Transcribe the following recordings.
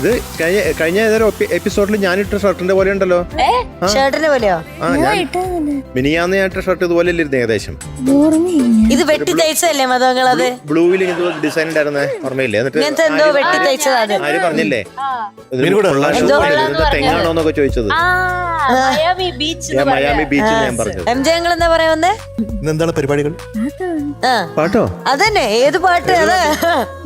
ഇത് കഴിഞ്ഞ ഏതൊരു എപ്പിസോഡിൽ ഞാനിട്ട ഷർട്ടിന്റെ പോലെ ഉണ്ടല്ലോ. ഷർട്ടിന്റെ പോലെയോ? മിനിയാന്ന് ഞാൻ ഇട്ട ഷർട്ട് ഇതുപോലെ ഇരുന്ന് ഏകദേശം. ഇത് വെട്ടി തയ്ച്ചതല്ലേ മതങ്ങൾ? അത് ബ്ലൂവിൽ ഡിസൈൻ ഉണ്ടായിരുന്നേ ഓർമ്മയില്ലേ? എന്നിട്ട് എന്തോ വെട്ടി തയ്ച്ചത് ആര് പറഞ്ഞില്ലേ തെങ്ങാണോന്നൊക്കെ ചോദിച്ചത്. മയാമി ബീച്ച് ഞാൻ പറഞ്ഞത്. എംജെ ഞങ്ങൾ എന്താ പറയാ വന്നേ? എന്താണ് പരിപാടികൾ? പാട്ടോ അതന്നെ. ഏത് പാട്ട്? അത്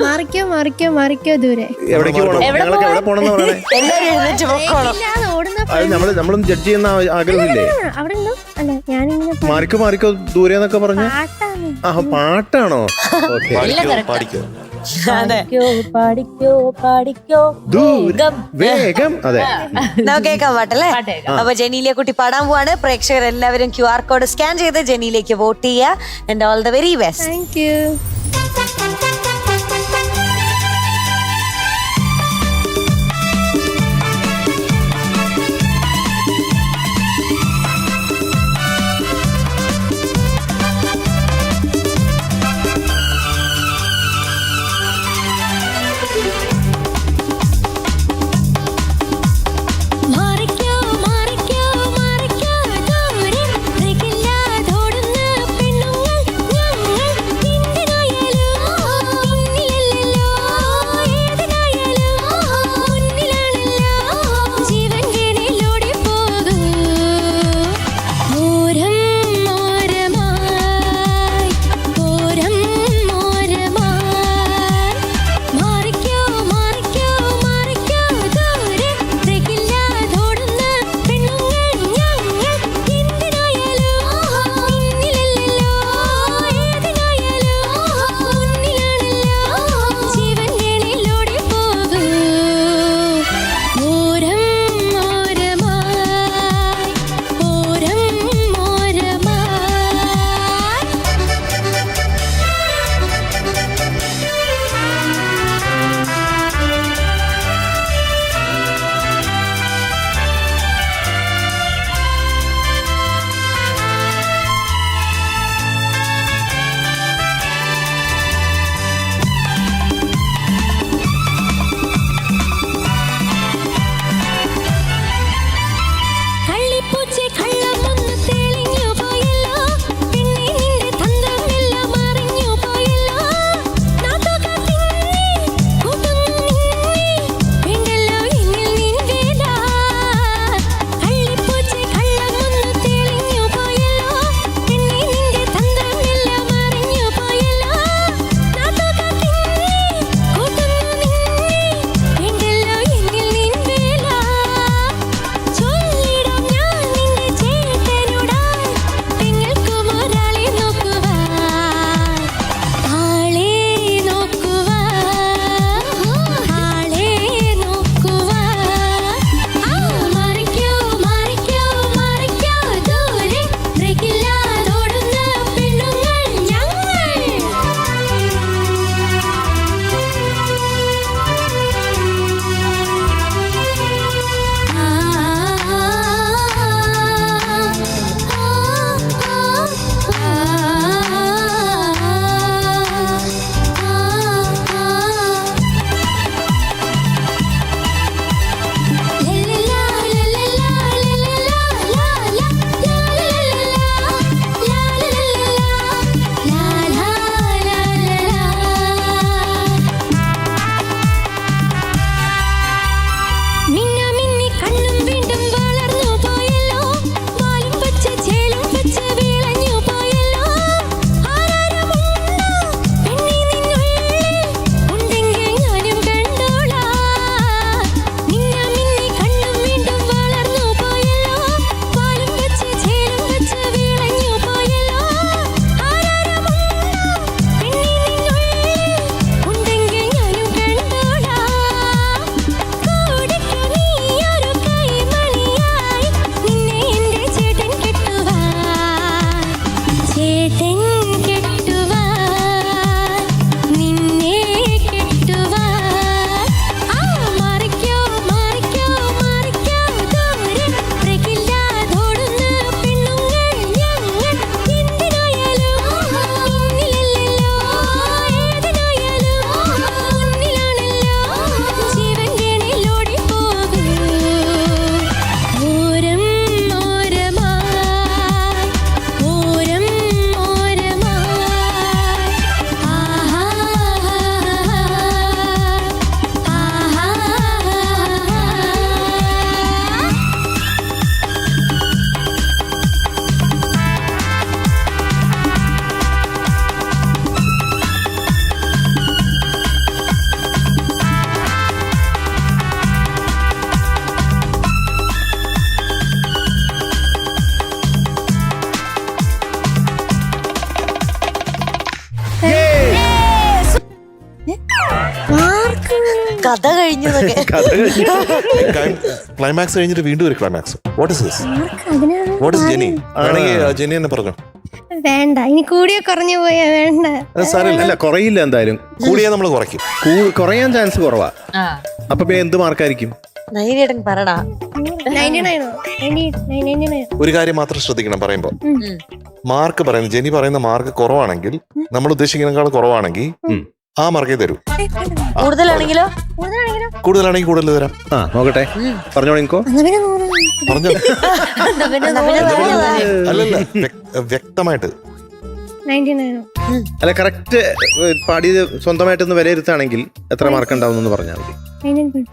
മാറിക്കോ മാറിക്കോ മാറിക്കോ ദൂരെ. എവിടേക്ക് പോകണം? ഞങ്ങളൊക്കെ എവിടെ പോണെന്ന് പറയണേ? എല്ലാരും എഴുന്നേറ്റ് പൊക്കോണം. നമ്മളൊന്നും ജഡ്ജ് ചെയ്യുന്ന ആഗ്രഹമില്ലേ? അവിടെ അല്ല ഞാനിങ്ങനെ മാറിക്കോ മാറിക്കോ ദൂരെ എന്നൊക്കെ പറഞ്ഞു. പാട്ടാണോ? ഓക്കെ. വേഗം. അതെ, നമുക്ക് കേൾക്കാൻ പാട്ടല്ലേ? അപ്പൊ ജെനീലിയെ കുട്ടി പാടാൻ പോവാണ്. പ്രേക്ഷകർ എല്ലാവരും QR കോഡ് സ്കാൻ ചെയ്ത് ജെനീലേക്ക് വോട്ട് ചെയ്യുക. And all the very best. Thank you. ോടുന്ന പെണ്ണുങ്ങൾ ഞങ്ങൾ എന്തിനായാലും കഥ കഴിഞ്ഞു ക്ലൈമാക്സ് കഴിഞ്ഞിട്ട് വീണ്ടും ഒരു ക്ലൈമാക്സ്. What is this? അതിനാണ് വാട്ട് ഇസ് ജെനി? ആണെങ്കിൽ ജെനി തന്നെ പറഞ്ഞു. വേണ്ട, ഇനി കൂടിയോ കുറഞ്ഞു പോയാ വേണ്ട. അല്ല കുറയില്ല എന്തായാലും. കൂടിയാ നമ്മൾ കുറയ്ക്കും. കുറയാൻ ചാൻസ് കുറവാ. അപ്പൊ പിന്നെ എന്ത് മാർക്കായിരിക്കും? നൈനേടൻ പറടാ. 99 ഒരു കാര്യം മാത്രം ശ്രദ്ധിക്കണം പറയുമ്പോ. മാർക്ക് പറയുന്നത് ജെനി പറയുന്ന മാർക്ക് കുറവാണെങ്കിൽ, നമ്മൾ ഉദ്ദേശിക്കുന്നതിനേക്കാൾ കുറവാണെങ്കിൽ ആ മാർക്കേ തരൂ. കൂടുതലാണെങ്കിലോ? കൂടുതലാണെങ്കിൽ കൂടുതൽ തരാം. നോക്കട്ടെ, പറഞ്ഞോളിക്കോ. പറഞ്ഞോ. അല്ലല്ല, വ്യക്തമായിട്ട്. 99 അല്ല കറക്റ്റ് പാടിയത് സ്വന്തമായിട്ടൊന്ന് വിലയിരുത്താണെങ്കിൽ എത്ര മാർക്ക് ഉണ്ടാവും എന്ന് പറഞ്ഞാൽ മതി. 99.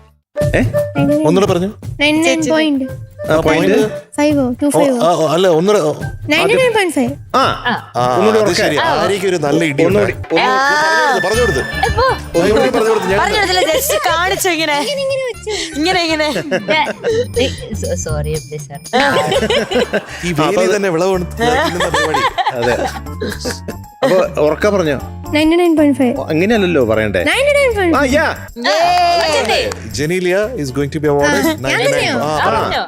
ഒന്നുകൂടെ പറഞ്ഞു. 99.5 അല്ല ഒന്നുകൂടെ. 99.5. അത് ശരി. ആരെയൊക്കെ ഒരു നല്ല ഇടി പറഞ്ഞു കൊടുത്ത്. കാണിച്ചു ഇങ്ങനെ ഇങ്ങനെ സോറി ഈ വേലി തന്നെ വിളവ് പരിപാടി. അതെ. അപ്പൊ ഉറക്ക പറഞ്ഞോ. 99.5. അങ്ങനെയല്ലല്ലോ പറയണ്ടേ. 99.5. Genelia is going to be awarded 99.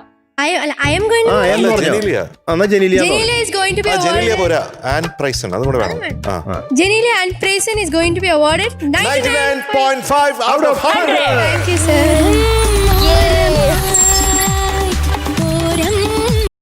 I am going to. Genelia. Genelia is going to be awarded. Genelia പോരാ, ആൻഡ് പ്രൈസൺ അതും കൂടെ വേണം. Jenilia and Prayson is going to be awarded 99.5 out of 100. Thank you, sir.